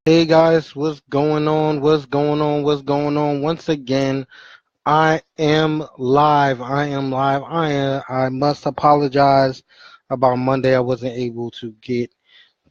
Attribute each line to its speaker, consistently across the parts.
Speaker 1: Hey guys, what's going on? What's going on? What's going on? Once again, I am live. I am live. I must apologize about Monday. I wasn't able to get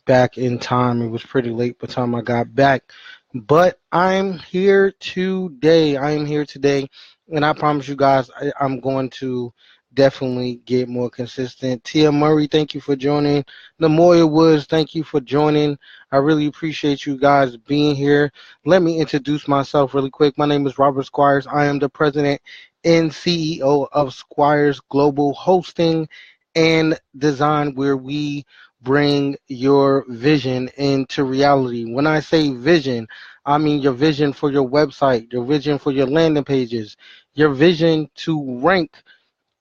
Speaker 1: back in time. It was pretty late by the time I got back. But I'm here today. I am here today. And I promise you guys, I'm going to definitely get more consistent. Tia Murray, thank you for joining. Namoya Woods, thank you for joining. I really appreciate you guys being here. Let me introduce myself really quick. My name is Robert Squires. I am the president and CEO of Squires Global Hosting and Design, where we bring your vision into reality. When I say vision, I mean your vision for your website, your vision for your landing pages, your vision to rank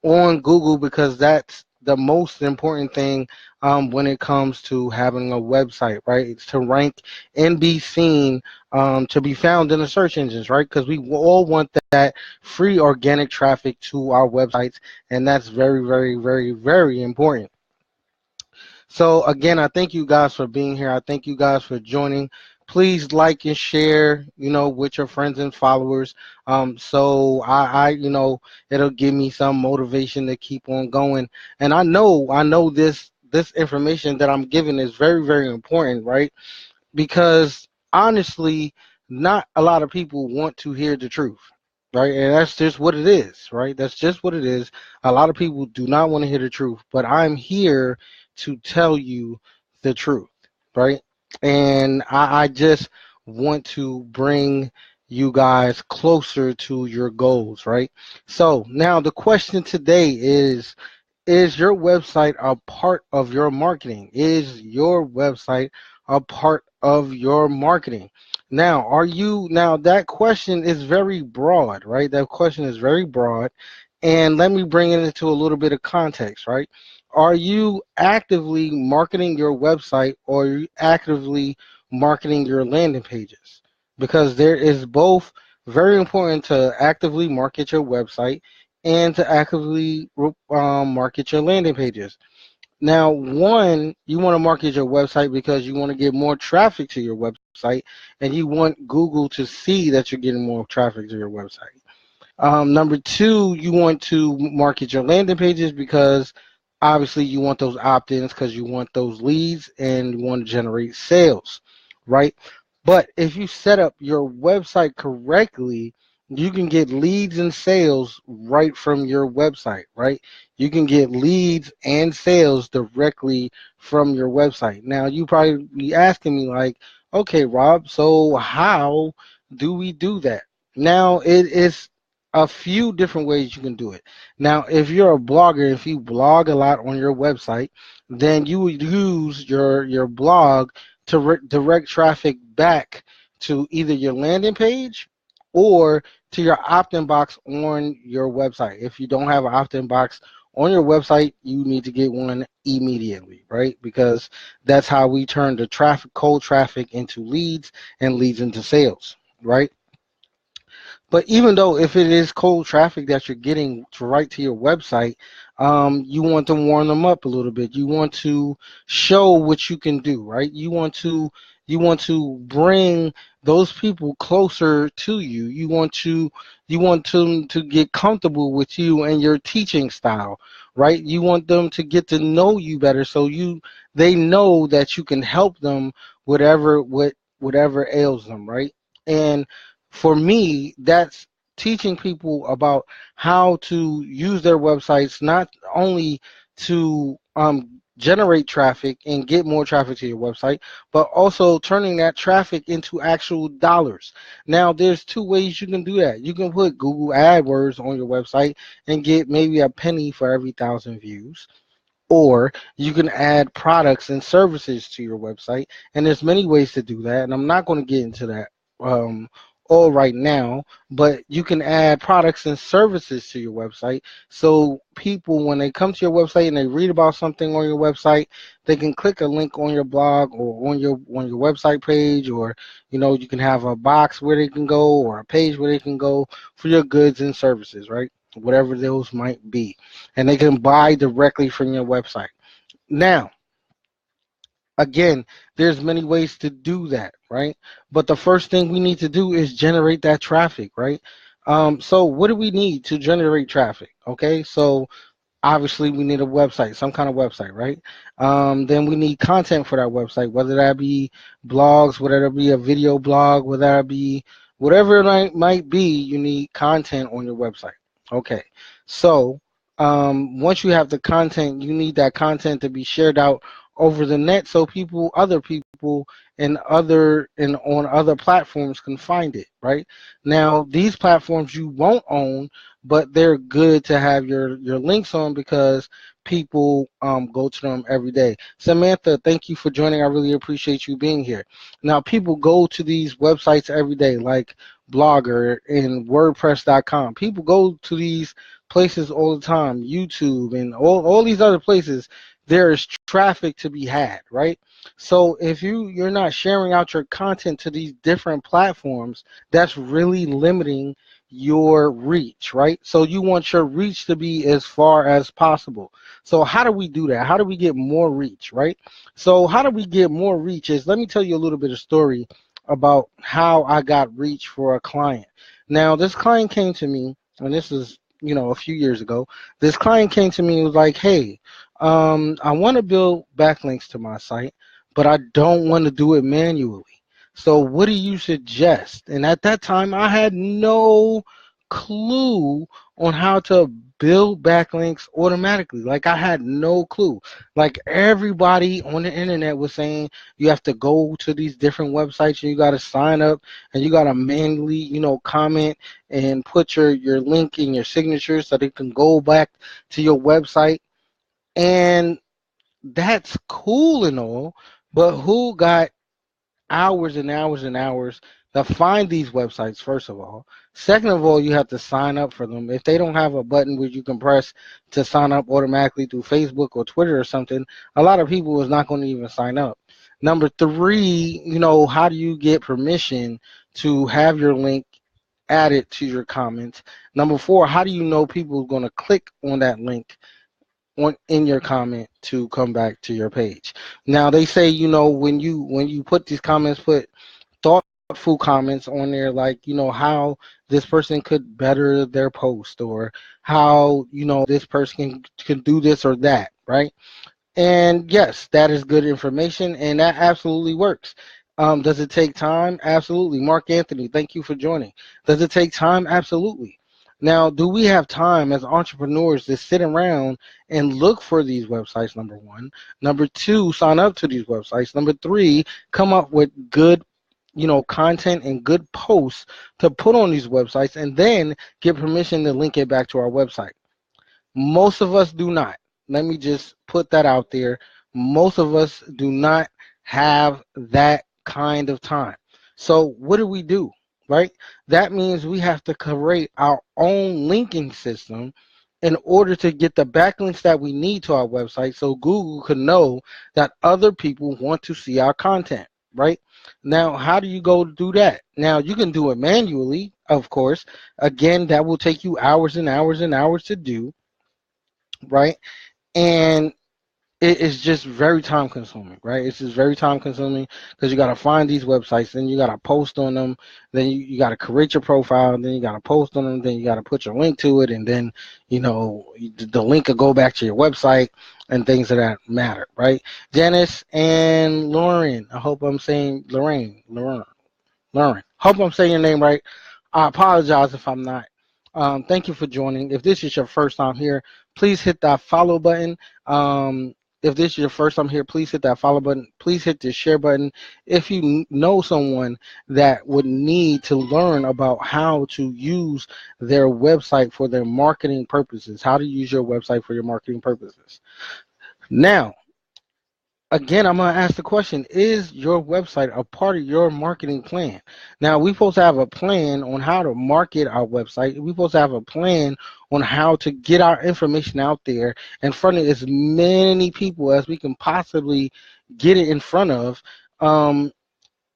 Speaker 1: on Google, because that's the most important thing when it comes to having a website, right? It's to rank and be seen, to be found in the search engines, right? Because we all want that free organic traffic to our websites, and that's very, very, very, very important. So again, I thank you guys for being here. I thank you guys for joining. Please like and share, with your friends and followers. So it'll give me some motivation to keep on going. And I know this information that I'm giving is very, very important, right? Because honestly, not a lot of people want to hear the truth, right? And that's just what it is, right? That's just what it is. A lot of people do not want to hear the truth, but I'm here to tell you the truth, right? And I just want to bring you guys closer to your goals, right? So now the question today is your website a part of your marketing? Is your website a part of your marketing? Now that question is very broad, right? That question is very broad. And let me bring it into a little bit of context, right? Are you actively marketing your website, or are you actively marketing your landing pages? Because there is both very important to actively market your website and to actively market your landing pages. Now, one, you want to market your website because you want to get more traffic to your website, and you want Google to see that you're getting more traffic to your website. Number two, you want to market your landing pages because obviously you want those opt-ins, because you want those leads and you want to generate sales, right? But if you set up your website correctly, you can get leads and sales right from your website, right? You can get leads and sales directly from your website. Now, you probably be asking me like, okay, Rob, so how do we do that? Now, it is a few different ways you can do it. Now, if you're a blogger, if you blog a lot on your website, then you would use your blog to direct traffic back to either your landing page or to your opt-in box on your website. If you don't have an opt-in box on your website, you need to get one immediately, right? Because that's how we turn the traffic, cold traffic, into leads, and leads into sales, right? But even though if it is cold traffic that you're getting to right to your website, you want to warm them up a little bit. You want to show what you can do, right? You want to bring those people closer to you. You want them to get comfortable with you and your teaching style, right? You want them to get to know you better, so they know that you can help them whatever ails them, right? And for me, that's teaching people about how to use their websites, not only to generate traffic and get more traffic to your website, but also turning that traffic into actual dollars. Now, there's two ways you can do that. You can put Google AdWords on your website and get maybe a penny for every 1,000 views. Or you can add products and services to your website, and there's many ways to do that. And I'm not going to get into that um, all right now, but you can add products and services to your website. So people, when they come to your website and they read about something on your website, they can click a link on your blog or on your website page, or you can have a box where they can go, or a page where they can go for your goods and services, right? Whatever those might be, and they can buy directly from your website. Now, again, there's many ways to do that, right? But the first thing we need to do is generate that traffic, right? So what do we need to generate traffic? Okay, so obviously we need a website, some kind of website, right? Then we need content for that website, whether that be blogs, whether that be a video blog, whether that be whatever it might be, you need content on your website. Okay, so once you have the content, you need that content to be shared out over the net so other people and on other platforms can find it, right? Now, these platforms you won't own, but they're good to have your links on because people go to them every day. Samantha, thank you for joining. I really appreciate you being here. Now, people go to these websites every day, like Blogger and WordPress.com. People go to these places all the time, YouTube and all these other places. There is traffic to be had, right? So if you're not sharing out your content to these different platforms, that's really limiting your reach, right? So you want your reach to be as far as possible. So how do we do that? How do we get more reach, right? So how do we get more reach is, let me tell you a little bit of story about how I got reach for a client. Now, this client came to me, and this is, a few years ago. This client came to me and was like, hey, I want to build backlinks to my site, but I don't want to do it manually. So what do you suggest? And at that time, I had no clue on how to build backlinks automatically. Like, I had no clue. Like, everybody on the internet was saying you have to go to these different websites and you got to sign up and you got to manually, comment and put your link in your signature so they can go back to your website. And that's cool and all, but who got hours and hours and hours to find these websites, first of all? Second of all, you have to sign up for them. If they don't have a button where you can press to sign up automatically through Facebook or Twitter or something, a lot of people is not going to even sign up. Number three, how do you get permission to have your link added to your comments? Number four, how do you know people are going to click on that link in your comment to come back to your page? Now, they say, when you put these comments, put thoughtful comments on there, like, how this person could better their post, or how, this person can do this or that, right? And yes, that is good information, and that absolutely works. Does it take time? Absolutely. Mark Anthony, thank you for joining. Does it take time? Absolutely. Now, do we have time as entrepreneurs to sit around and look for these websites, number one? Number two, sign up to these websites. Number three, come up with good, content and good posts to put on these websites, and then get permission to link it back to our website. Most of us do not. Let me just put that out there. Most of us do not have that kind of time. So what do? Right? That means we have to create our own linking system in order to get the backlinks that we need to our website, so Google can know that other people want to see our content, right? Now, how do you go do that? Now, you can do it manually, of course. Again, that will take you hours and hours and hours to do, right? And it is just very time consuming, right? It's just very time consuming because you got to find these websites, then you got to post on them, then you got to create your profile, then you got to post on them, then you got to put your link to it, and then, the link will go back to your website and things of that matter, right? Janice and Lauren, I hope I'm saying Lauren. Hope I'm saying your name right. I apologize if I'm not. Thank you for joining. If this is your first time here, please hit that follow button. If this is your first time here, please hit that follow button. Please hit the share button. If you know someone that would need to learn about how to use their website for their marketing purposes, how to use your website for your marketing purposes. Now, again, I'm going to ask the question, is your website a part of your marketing plan? Now, we're supposed to have a plan on how to market our website. We're supposed to have a plan on how to get our information out there in front of as many people as we can possibly get it in front of.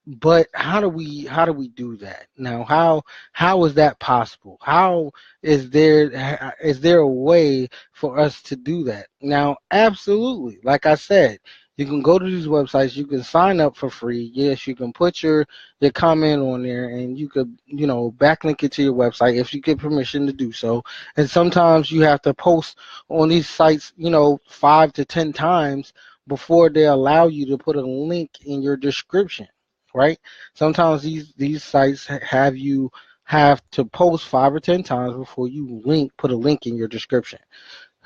Speaker 1: But how do we do that? Now, how is that possible? How is there a way for us to do that? Now, absolutely, like I said, You can go to these websites. You can sign up for free. Yes, you can put your comment on there, and you could, backlink it to your website if you get permission to do so. And sometimes you have to post on these sites, 5 to 10 times before they allow you to put a link in your description, right? Sometimes these sites have you have to post 5 or 10 times before you put a link in your description.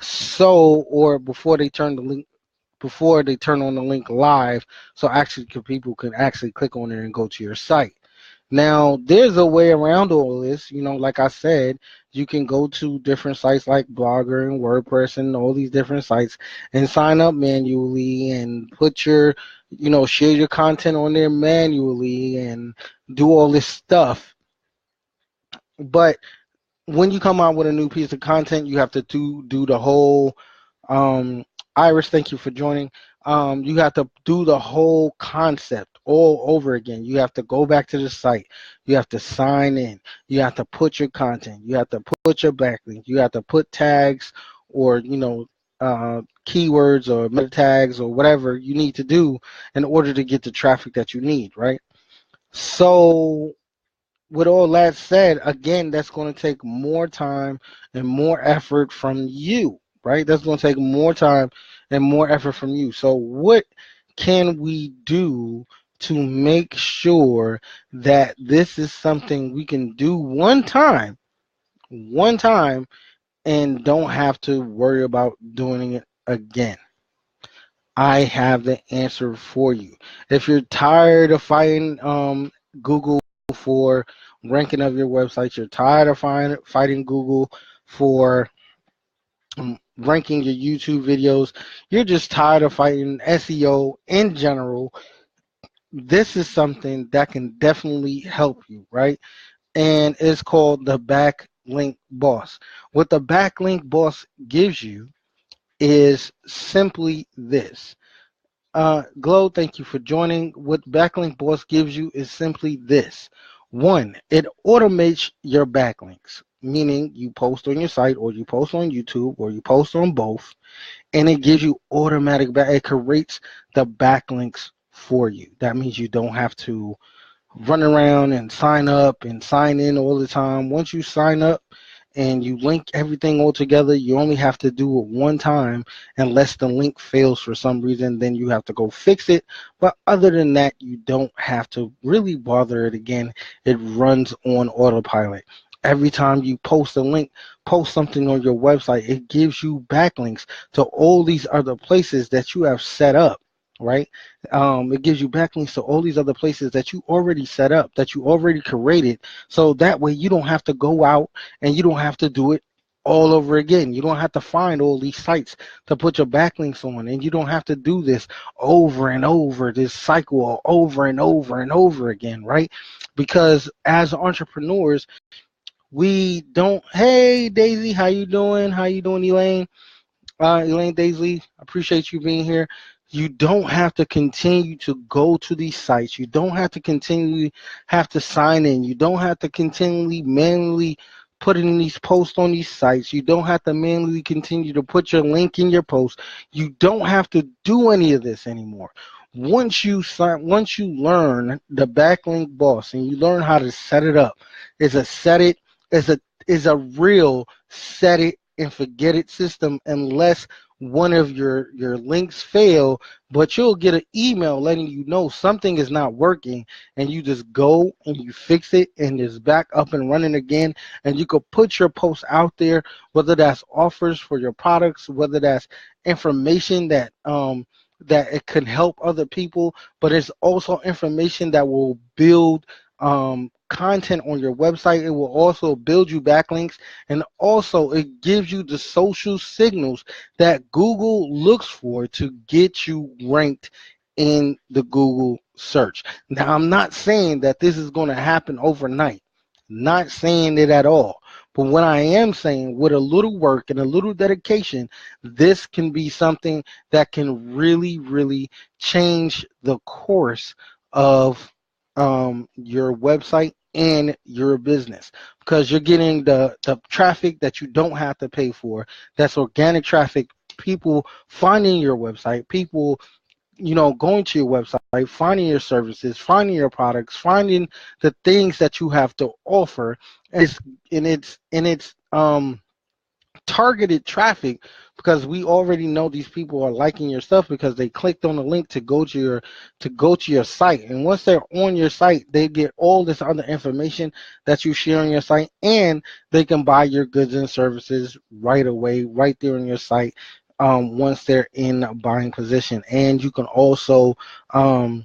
Speaker 1: So, or before they turn on the link live, so actually people can actually click on it and go to your site. Now, there's a way around all this. Like I said, you can go to different sites like Blogger and WordPress and all these different sites and sign up manually and put share your content on there manually and do all this stuff. But when you come out with a new piece of content, you have to do the whole Iris, thank you for joining. You have to do the whole concept all over again. You have to go back to the site. You have to sign in. You have to put your content. You have to put your backlink. You have to put tags or keywords or meta tags or whatever you need to do in order to get the traffic that you need, right? So with all that said, again, that's going to take more time and more effort from you, right? That's going to take more time and more effort from you. So what can we do to make sure that this is something we can do one time, and don't have to worry about doing it again? I have the answer for you. If you're tired of fighting Google for ranking of your website, you're tired of fighting Google for ranking your YouTube videos, you're just tired of fighting SEO in general, this is something that can definitely help you, right? And it's called the Backlink Boss. What the Backlink Boss gives you is simply this. Glow, thank you for joining. What Backlink Boss gives you is simply this. One, it automates your backlinks, meaning you post on your site or you post on YouTube or you post on both, and it gives you it creates the backlinks for you. That means you don't have to run around and sign up and sign in all the time. Once you sign up and you link everything all together, you only have to do it one time. Unless the link fails for some reason, then you have to go fix it. But other than that, you don't have to really bother it again. It runs on autopilot. Every time you post something on your website, it gives you backlinks to all these other places that you have set up, right? It gives you backlinks to all these other places that you already set up, that you already created. So that way you don't have to go out and you don't have to do it all over again. You don't have to find all these sites to put your backlinks on, and you don't have to do this over and over, this cycle over and over and over again, right? Because as entrepreneurs, we don't. Hey Daisy, how you doing? How you doing, Elaine? Elaine Daisley, appreciate you being here. You don't have to continue to go to these sites. You don't have to continually have to sign in. You don't have to continually manually put in these posts on these sites. You don't have to manually continue to put your link in your post. You don't have to do any of this anymore. Once you learn the Backlink Boss and you learn how to set it up, it's a set it is a real set it and forget it system, unless one of your links fail, but you'll get an email letting you know something is not working, and you just go and you fix it and it's back up and running again, and you could put your posts out there, whether that's offers for your products, whether that's information that it can help other people, but it's also information that will build content on your website. It will also build you backlinks, and also it gives you the social signals that Google looks for to get you ranked in the Google search. Now, I'm not saying that this is going to happen overnight, not saying it at all. But what I am saying, with a little work and a little dedication, this can be something that can really, really change the course of your website and your business, because you're getting the traffic that you don't have to pay for. That's organic traffic, people finding your website, people going to your website, finding your services, finding your products, finding the things that you have to offer, and it's targeted traffic, because we already know these people are liking your stuff because they clicked on the link to go to your site. And once they're on your site, they get all this other information that you share on your site, and they can buy your goods and services right away, right there on your site, once they're in a buying position. And you can also all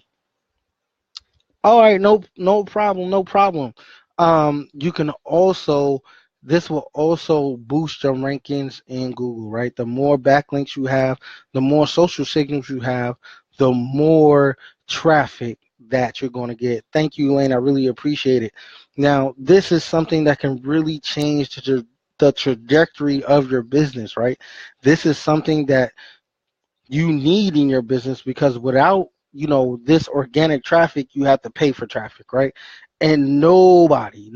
Speaker 1: right, no problem, no problem. You can also This will also boost your rankings in Google, right? The more backlinks you have, the more social signals you have, the more traffic that you're going to get. Thank you, Elaine. I really appreciate it. Now, this is something that can really change the trajectory of your business, right? This is something that you need in your business, because without this organic traffic, you have to pay for traffic, right? And nobody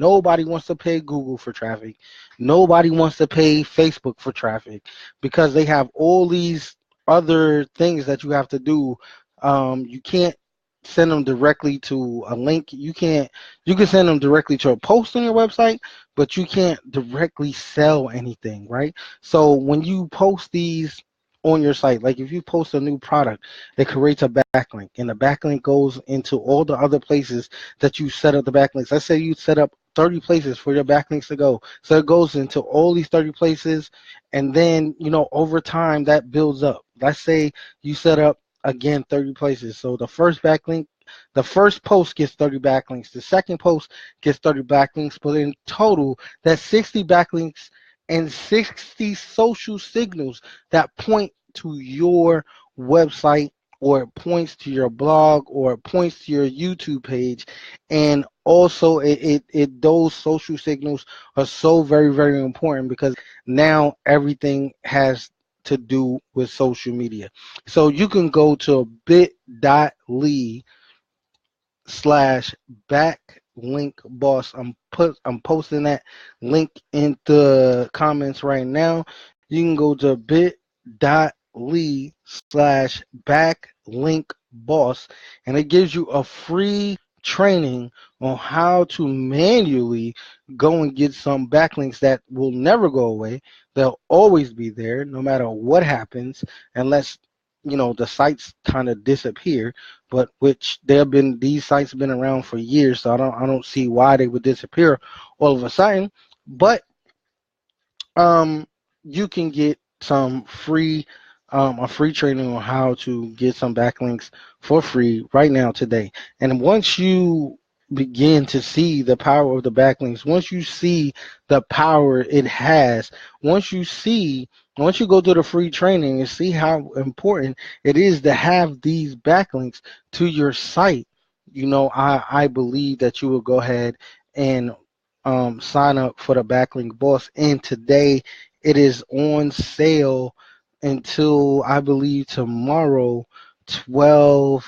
Speaker 1: wants to pay Google for traffic. Nobody wants to pay Facebook for traffic, because they have all these other things that you have to do. You can't send them directly to a link. You can send them directly to a post on your website, but you can't directly sell anything, right? So when you post these on your site, like if you post a new product, it creates a backlink, and the backlink goes into all the other places that you set up the backlinks. Let's say you set up 30 places for your backlinks to go. So it goes into all these 30 places, and then, over time that builds up. Let's say you set up again 30 places. So the first post gets 30 backlinks. The second post gets 30 backlinks, but in total, that's 60 backlinks and 60 social signals that point to your website, or it points to your blog, or it points to your YouTube page. And also those social signals are so very, very important, because now everything has to do with social media. So you can go to bit.ly slash backlink boss. I'm posting that link in the comments right now. You can go to bit.ly slash backlink boss, and it gives you a free training on how to manually go and get some backlinks that will never go away. They'll always be there no matter what happens, unless the sites kind of disappear. But which these sites have been around for years, so I don't see why they would disappear all of a sudden. But you can get some free a free training on how to get some backlinks for free right now today. And once you begin to see the power of the backlinks, once you see the power it has, once you go to the free training and see how important it is to have these backlinks to your site, I believe that you will go ahead and sign up for the Backlink Boss. And today it is on sale until, I believe, tomorrow, 12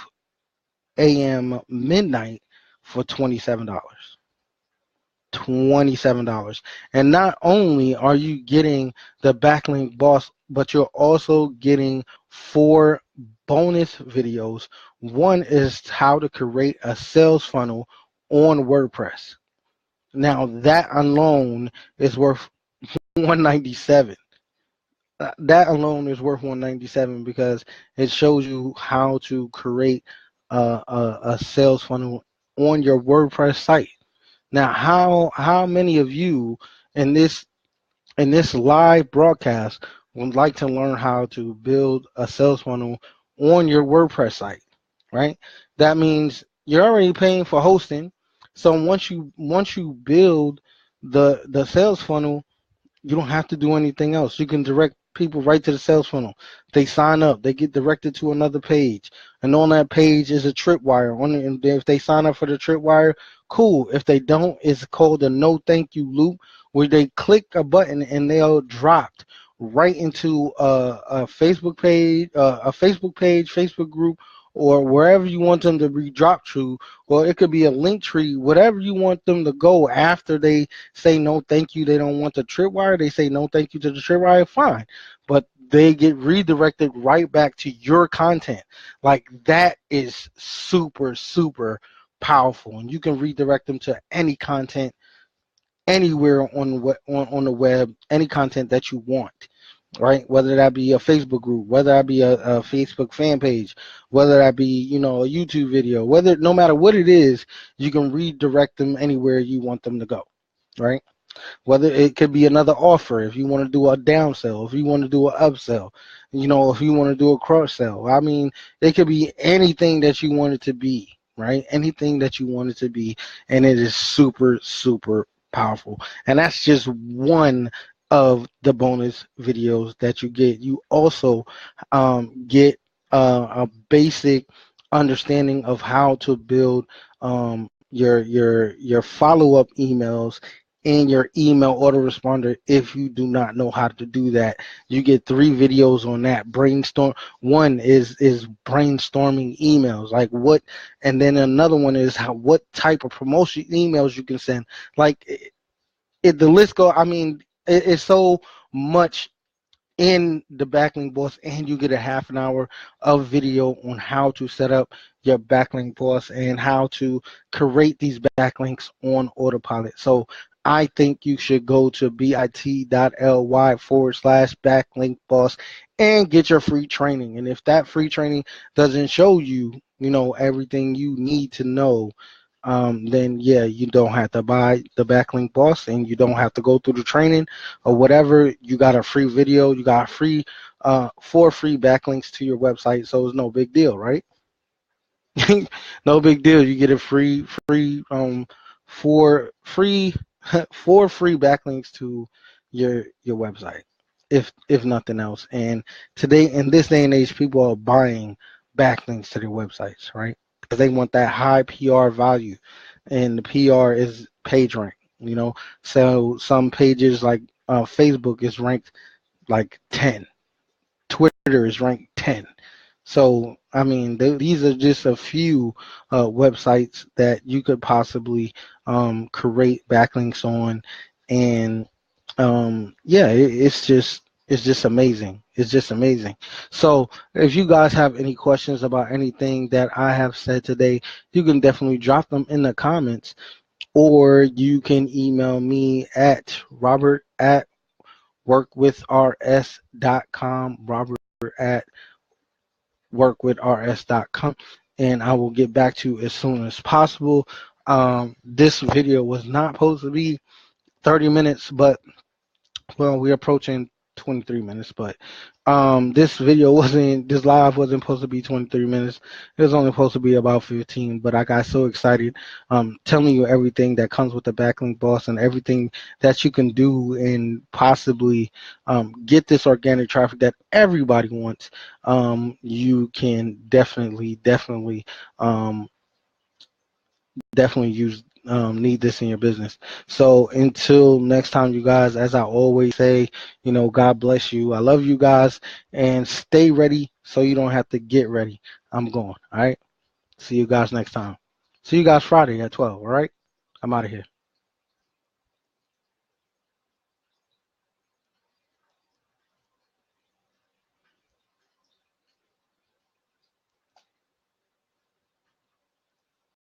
Speaker 1: a.m. midnight, for $27. $27. And not only are you getting the Backlink Boss, but you're also getting 4 bonus videos. One is how to create a sales funnel on WordPress. Now that alone is worth 197. That alone is worth 197, because it shows you how to create a sales funnel on your WordPress site. Now, how many of you in this live broadcast would like to learn how to build a sales funnel on your WordPress site, right? That means you're already paying for hosting. So once you build the sales funnel, you don't have to do anything else. You can direct people right to the sales funnel. They sign up, they get directed to another page, and on that page is a tripwire. And if they sign up for the tripwire, cool. If they don't, it's called a no thank you loop, where they click a button and they'll dropped right into a Facebook page, Facebook group, or wherever you want them to be dropped to, or it could be a link tree, whatever you want them to go after they say no thank you. They don't want the tripwire. They say no thank you to the tripwire. Fine, but they get redirected right back to your content. Like that is super, super powerful, and you can redirect them to any content anywhere on the web, any content that you want, right? Whether that be a Facebook group, whether that be a Facebook fan page, whether that be, you know, a YouTube video, whether, no matter what it is, you can redirect them anywhere you want them to go, right? Whether it could be another offer, if you want to do a down sell, if you want to do an upsell, you know, if you want to do a cross sell. I mean, it could be anything that you want it to be, right? Anything that you want it to be, and it is super, super powerful. And that's just one of the bonus videos that you get. You also get a basic understanding of how to build your follow-up emails in your email autoresponder. If you do not know how to do that, you get 3 videos on that. Brainstorm. One is brainstorming emails, like what, and then another one is what type of promotion emails you can send. Like the list go. I mean, it's so much in the backlink boss, and you get a half an hour of video on how to set up your backlink boss and how to create these backlinks on autopilot. So I think you should go to bit.ly/backlink boss and get your free training. And if that free training doesn't show you, you know, everything you need to know, then yeah, you don't have to buy the backlink boss, and you don't have to go through the training or whatever. You got a free video, you got free 4 free backlinks to your website, so it's no big deal, right? No big deal. You get a four free 4 free backlinks to your website, if nothing else. And today, in this day and age, people are buying backlinks to their websites, right? Because they want that high PR value, and the PR is page rank. You know, so some pages like Facebook is ranked like 10. Twitter is ranked 10. So, I mean, these are just a few websites that you could possibly create backlinks on, and yeah, it's just amazing. It's just amazing. So, if you guys have any questions about anything that I have said today, you can definitely drop them in the comments, or you can email me at robert@workwithrs.com, robert@workwithrs.com, and I will get back to you as soon as possible. This video was not supposed to be 30 minutes, but well, we're approaching 23 minutes, but this live wasn't supposed to be 23 minutes. It was only supposed to be about 15, but I got so excited telling you everything that comes with the backlink boss and everything that you can do and possibly get this organic traffic that everybody wants. You can definitely use need this in your business. So until next time, you guys, as I always say, you know, God bless you. I love you guys, and stay ready so you don't have to get ready. I'm going. All right. See you guys next time. See you guys Friday at 12. All right. I'm out of here.